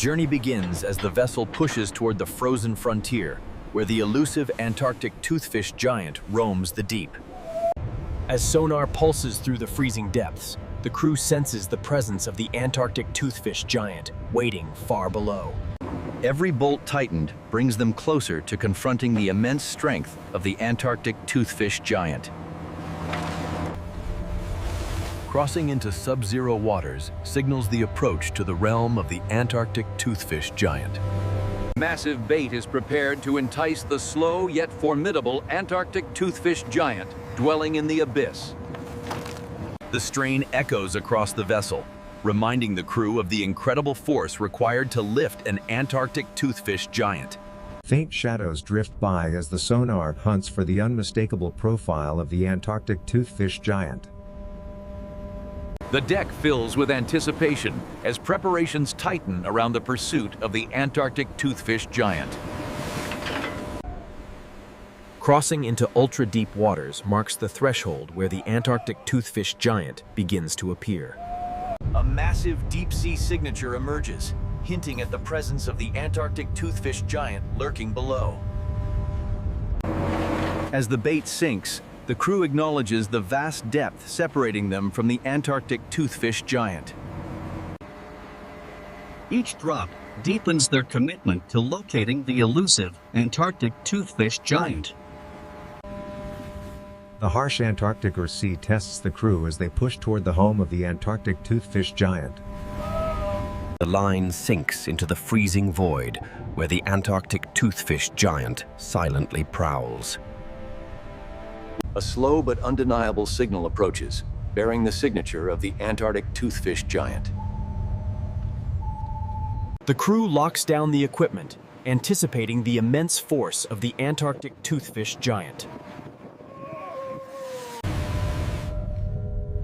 journey begins as the vessel pushes toward the frozen frontier, where the elusive Antarctic toothfish giant roams the deep. As sonar pulses through the freezing depths, the crew senses the presence of the Antarctic toothfish giant waiting far below. Every bolt tightened brings them closer to confronting the immense strength of the Antarctic toothfish giant. Crossing into sub-zero waters signals the approach to the realm of the Antarctic toothfish giant. Massive bait is prepared to entice the slow yet formidable Antarctic toothfish giant dwelling in the abyss. The strain echoes across the vessel, reminding the crew of the incredible force required to lift an Antarctic toothfish giant. Faint shadows drift by as the sonar hunts for the unmistakable profile of the Antarctic toothfish giant. The deck fills with anticipation as preparations tighten around the pursuit of the Antarctic toothfish giant. Crossing into ultra-deep waters marks the threshold where the Antarctic toothfish giant begins to appear. A massive deep-sea signature emerges, hinting at the presence of the Antarctic toothfish giant lurking below. As the bait sinks, the crew acknowledges the vast depth separating them from the Antarctic toothfish giant. Each drop deepens their commitment to locating the elusive Antarctic toothfish giant. The harsh Antarctic sea tests the crew as they push toward the home of the Antarctic toothfish giant. The line sinks into the freezing void, where the Antarctic toothfish giant silently prowls. A slow but undeniable signal approaches, bearing the signature of the Antarctic toothfish giant. The crew locks down the equipment, anticipating the immense force of the Antarctic toothfish giant.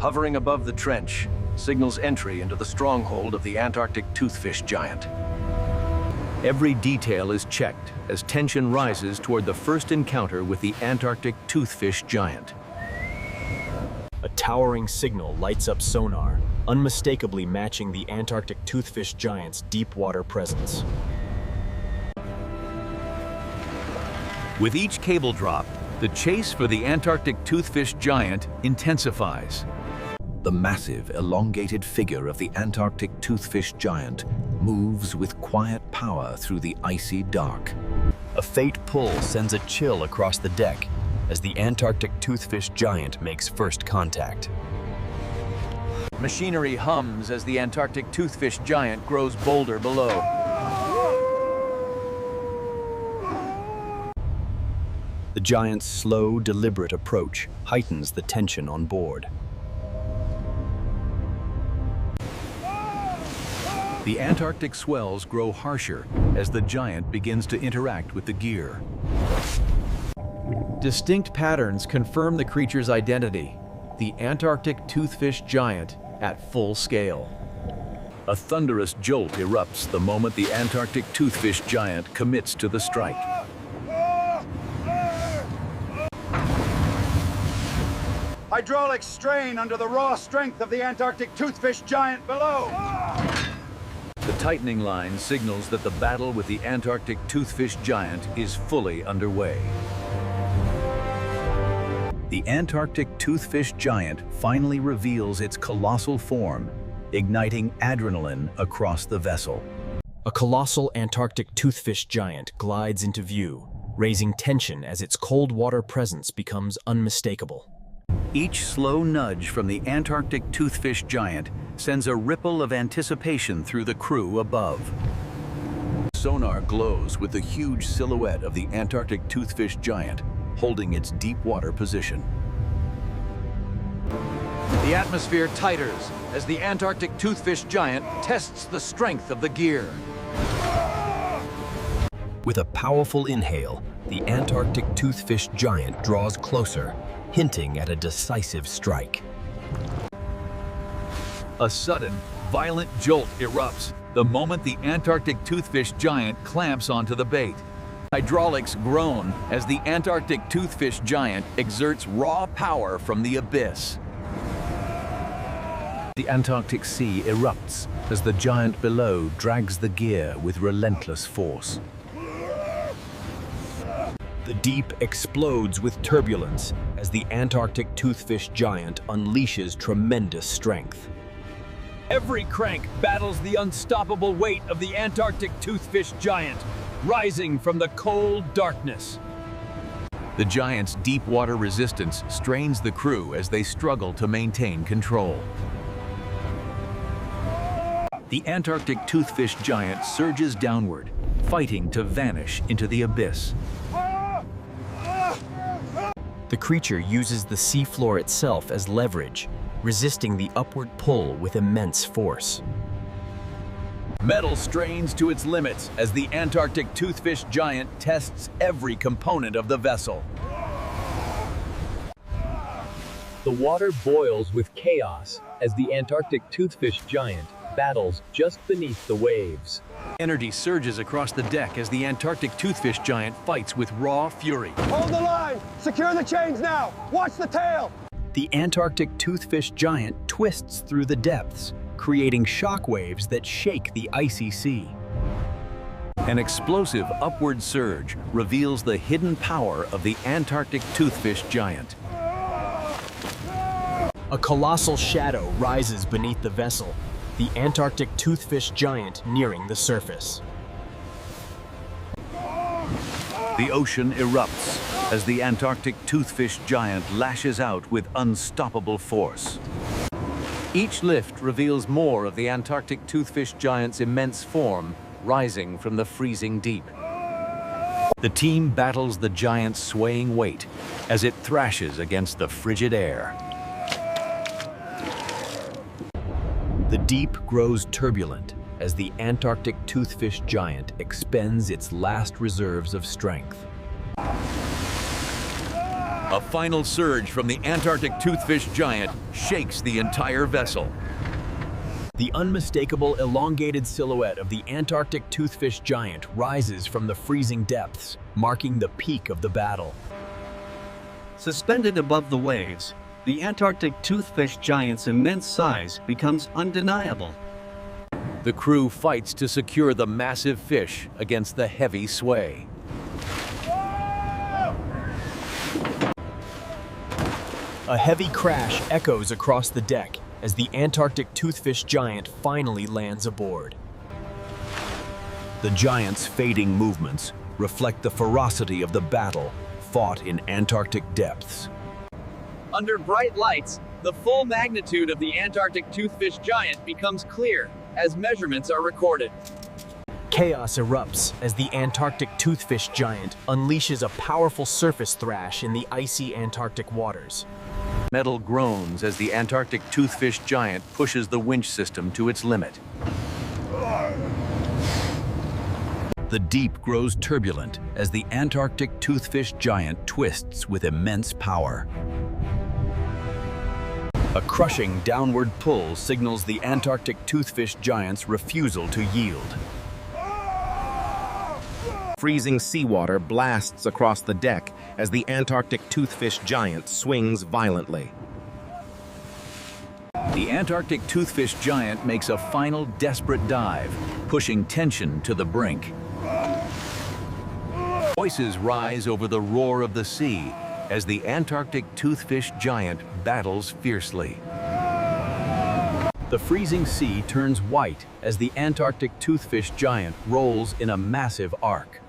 Hovering above the trench, signals entry into the stronghold of the Antarctic toothfish giant. Every detail is checked as tension rises toward the first encounter with the Antarctic toothfish giant. A towering signal lights up sonar, unmistakably matching the Antarctic toothfish giant's deep water presence. With each cable drop, the chase for the Antarctic toothfish giant intensifies. The massive, elongated figure of the Antarctic toothfish giant moves with quiet power through the icy dark. A faint pull sends a chill across the deck as the Antarctic toothfish giant makes first contact. Machinery hums as the Antarctic toothfish giant grows bolder below. The giant's slow, deliberate approach heightens the tension on board. The Antarctic swells grow harsher as the giant begins to interact with the gear. Distinct patterns confirm the creature's identity, the Antarctic toothfish giant at full scale. A thunderous jolt erupts the moment the Antarctic toothfish giant commits to the strike. Hydraulics strain under the raw strength of the Antarctic toothfish giant below. The tightening line signals that the battle with the Antarctic toothfish giant is fully underway. The Antarctic toothfish giant finally reveals its colossal form, igniting adrenaline across the vessel. A colossal Antarctic toothfish giant glides into view, raising tension as its cold water presence becomes unmistakable. Each slow nudge from the Antarctic toothfish giant sends a ripple of anticipation through the crew above. Sonar glows with the huge silhouette of the Antarctic toothfish giant holding its deep water position. The atmosphere tightens as the Antarctic toothfish giant tests the strength of the gear. With a powerful inhale, the Antarctic toothfish giant draws closer, hinting at a decisive strike. A sudden, violent jolt erupts the moment the Antarctic toothfish giant clamps onto the bait. Hydraulics groan as the Antarctic toothfish giant exerts raw power from the abyss. The Antarctic Sea erupts as the giant below drags the gear with relentless force. The deep explodes with turbulence as the Antarctic toothfish giant unleashes tremendous strength. Every crank battles the unstoppable weight of the Antarctic toothfish giant, rising from the cold darkness. The giant's deep water resistance strains the crew as they struggle to maintain control. The Antarctic toothfish giant surges downward, fighting to vanish into the abyss. The creature uses the seafloor itself as leverage, resisting the upward pull with immense force. Metal strains to its limits as the Antarctic toothfish giant tests every component of the vessel. The water boils with chaos as the Antarctic toothfish giant battles just beneath the waves. Energy surges across the deck as the Antarctic toothfish giant fights with raw fury. Hold the line! Secure the chains now! Watch the tail! The Antarctic toothfish giant twists through the depths, creating shock waves that shake the icy sea. An explosive upward surge reveals the hidden power of the Antarctic toothfish giant. A colossal shadow rises beneath the vessel, the Antarctic toothfish giant nearing the surface. The ocean erupts as the Antarctic toothfish giant lashes out with unstoppable force. Each lift reveals more of the Antarctic toothfish giant's immense form rising from the freezing deep. The team battles the giant's swaying weight as it thrashes against the frigid air. The deep grows turbulent as the Antarctic toothfish giant expends its last reserves of strength. A final surge from the Antarctic toothfish giant shakes the entire vessel. The unmistakable elongated silhouette of the Antarctic toothfish giant rises from the freezing depths, marking the peak of the battle. Suspended above the waves, the Antarctic toothfish giant's immense size becomes undeniable. The crew fights to secure the massive fish against the heavy sway. A heavy crash echoes across the deck as the Antarctic toothfish giant finally lands aboard. The giant's fading movements reflect the ferocity of the battle fought in Antarctic depths. Under bright lights, the full magnitude of the Antarctic toothfish giant becomes clear as measurements are recorded. Chaos erupts as the Antarctic toothfish giant unleashes a powerful surface thrash in the icy Antarctic waters. Metal groans as the Antarctic toothfish giant pushes the winch system to its limit. The deep grows turbulent as the Antarctic toothfish giant twists with immense power. A crushing downward pull signals the Antarctic toothfish giant's refusal to yield. Freezing seawater blasts across the deck as the Antarctic toothfish giant swings violently. The Antarctic toothfish giant makes a final desperate dive, pushing tension to the brink. Voices rise over the roar of the sea as the Antarctic toothfish giant battles fiercely. The freezing sea turns white as the Antarctic toothfish giant rolls in a massive arc.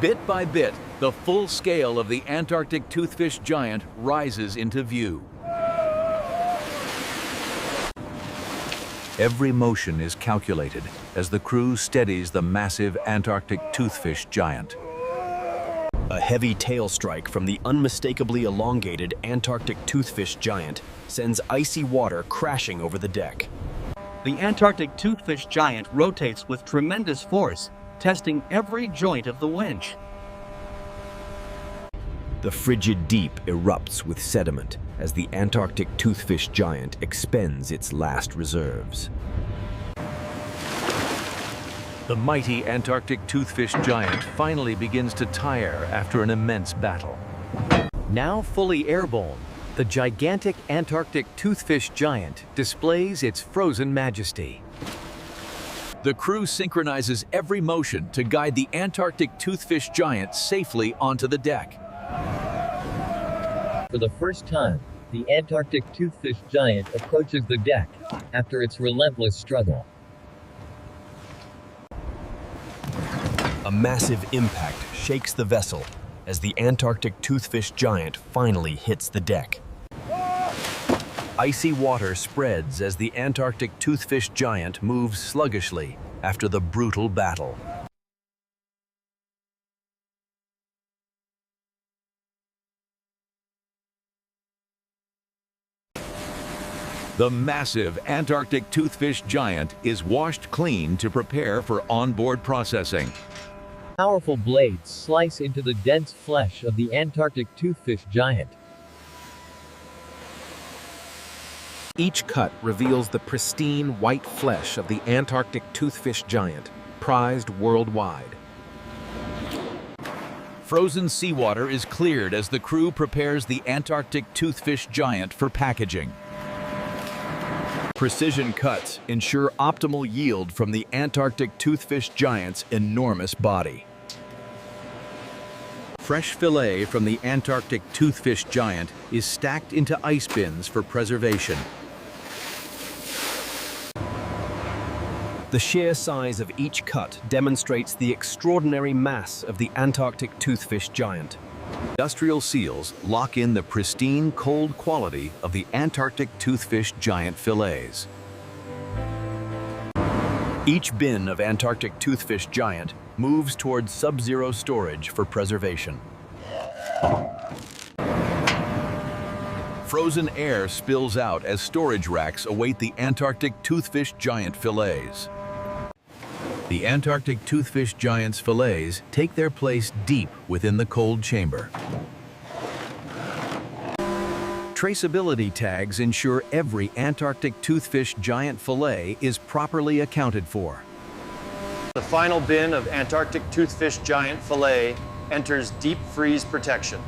Bit by bit, the full scale of the Antarctic toothfish giant rises into view. Every motion is calculated as the crew steadies the massive Antarctic toothfish giant. A heavy tail strike from the unmistakably elongated Antarctic toothfish giant sends icy water crashing over the deck. The Antarctic toothfish giant rotates with tremendous force, testing every joint of the winch. The frigid deep erupts with sediment as the Antarctic toothfish giant expends its last reserves. The mighty Antarctic toothfish giant finally begins to tire after an immense battle. Now fully airborne, The gigantic Antarctic toothfish giant displays its frozen majesty. The crew synchronizes every motion to guide the Antarctic toothfish giant safely onto the deck. For the first time, the Antarctic toothfish giant approaches the deck after its relentless struggle. A massive impact shakes the vessel as the Antarctic toothfish giant finally hits the deck. Icy water spreads as the Antarctic toothfish giant moves sluggishly after the brutal battle. The massive Antarctic toothfish giant is washed clean to prepare for onboard processing. Powerful blades slice into the dense flesh of the Antarctic toothfish giant. Each cut reveals the pristine white flesh of the Antarctic toothfish giant, prized worldwide. Frozen seawater is cleared as the crew prepares the Antarctic toothfish giant for packaging. Precision cuts ensure optimal yield from the Antarctic toothfish giant's enormous body. Fresh fillet from the Antarctic toothfish giant is stacked into ice bins for preservation. The sheer size of each cut demonstrates the extraordinary mass of the Antarctic toothfish giant. Industrial seals lock in the pristine, cold quality of the Antarctic toothfish giant fillets. Each bin of Antarctic toothfish giant moves towards sub-zero storage for preservation. Frozen air spills out as storage racks await the Antarctic toothfish giant fillets. The Antarctic toothfish giant's fillets take their place deep within the cold chamber. Traceability tags ensure every Antarctic toothfish giant fillet is properly accounted for. The final bin of Antarctic toothfish giant fillet enters deep freeze protection.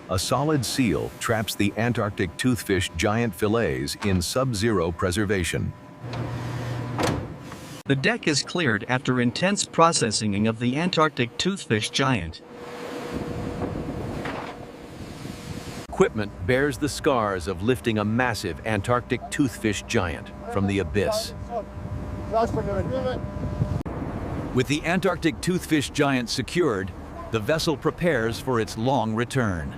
A solid seal traps the Antarctic toothfish giant fillets in sub-zero preservation. The deck is cleared after intense processing of the Antarctic toothfish giant. Equipment bears the scars of lifting a massive Antarctic toothfish giant from the abyss. With the Antarctic toothfish giant secured, the vessel prepares for its long return.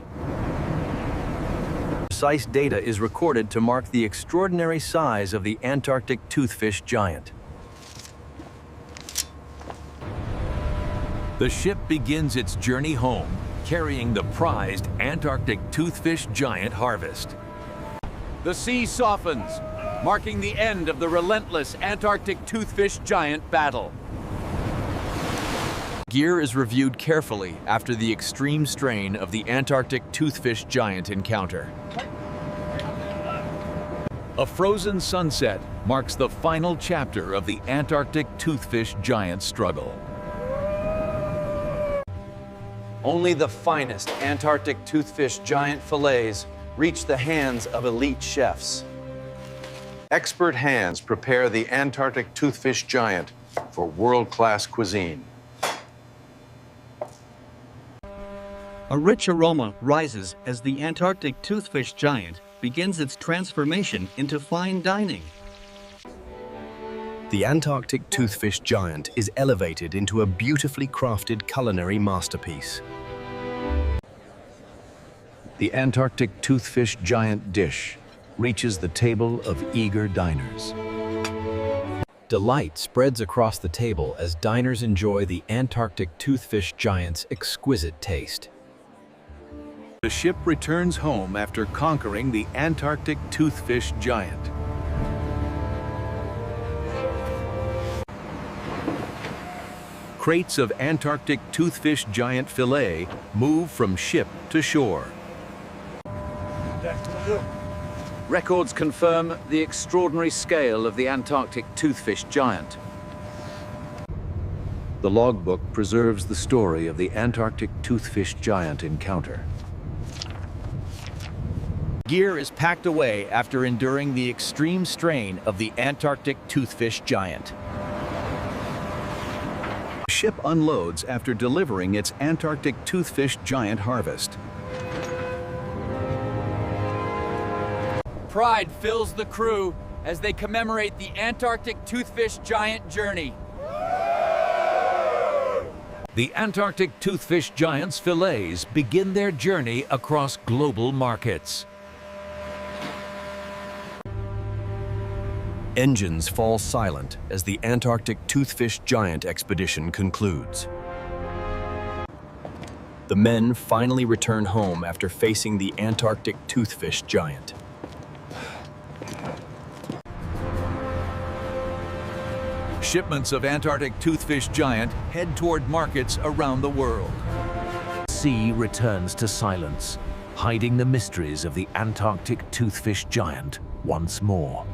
Precise data is recorded to mark the extraordinary size of the Antarctic toothfish giant. The ship begins its journey home, carrying the prized Antarctic toothfish giant harvest. The sea softens, marking the end of the relentless Antarctic toothfish giant battle. Gear is reviewed carefully after the extreme strain of the Antarctic toothfish giant encounter. A frozen sunset marks the final chapter of the Antarctic toothfish giant struggle. Only the finest Antarctic toothfish giant fillets reach the hands of elite chefs. Expert hands prepare the Antarctic toothfish giant for world-class cuisine. A rich aroma rises as the Antarctic toothfish giant begins its transformation into fine dining. The Antarctic toothfish giant is elevated into a beautifully crafted culinary masterpiece. The Antarctic toothfish giant dish reaches the table of eager diners. Delight spreads across the table as diners enjoy the Antarctic toothfish giant's exquisite taste. The ship returns home after conquering the Antarctic toothfish giant. Crates of Antarctic toothfish giant fillet move from ship to shore. Records confirm the extraordinary scale of the Antarctic toothfish giant. The logbook preserves the story of the Antarctic toothfish giant encounter. Gear is packed away after enduring the extreme strain of the Antarctic Toothfish Giant. The ship unloads after delivering its Antarctic Toothfish Giant harvest. Pride fills the crew as they commemorate the Antarctic Toothfish Giant journey. The Antarctic Toothfish Giant's fillets begin their journey across global markets. Engines fall silent as the Antarctic Toothfish Giant expedition concludes. The men finally return home after facing the Antarctic Toothfish Giant. Shipments of Antarctic Toothfish Giant head toward markets around the world. Sea returns to silence, hiding the mysteries of the Antarctic Toothfish Giant once more.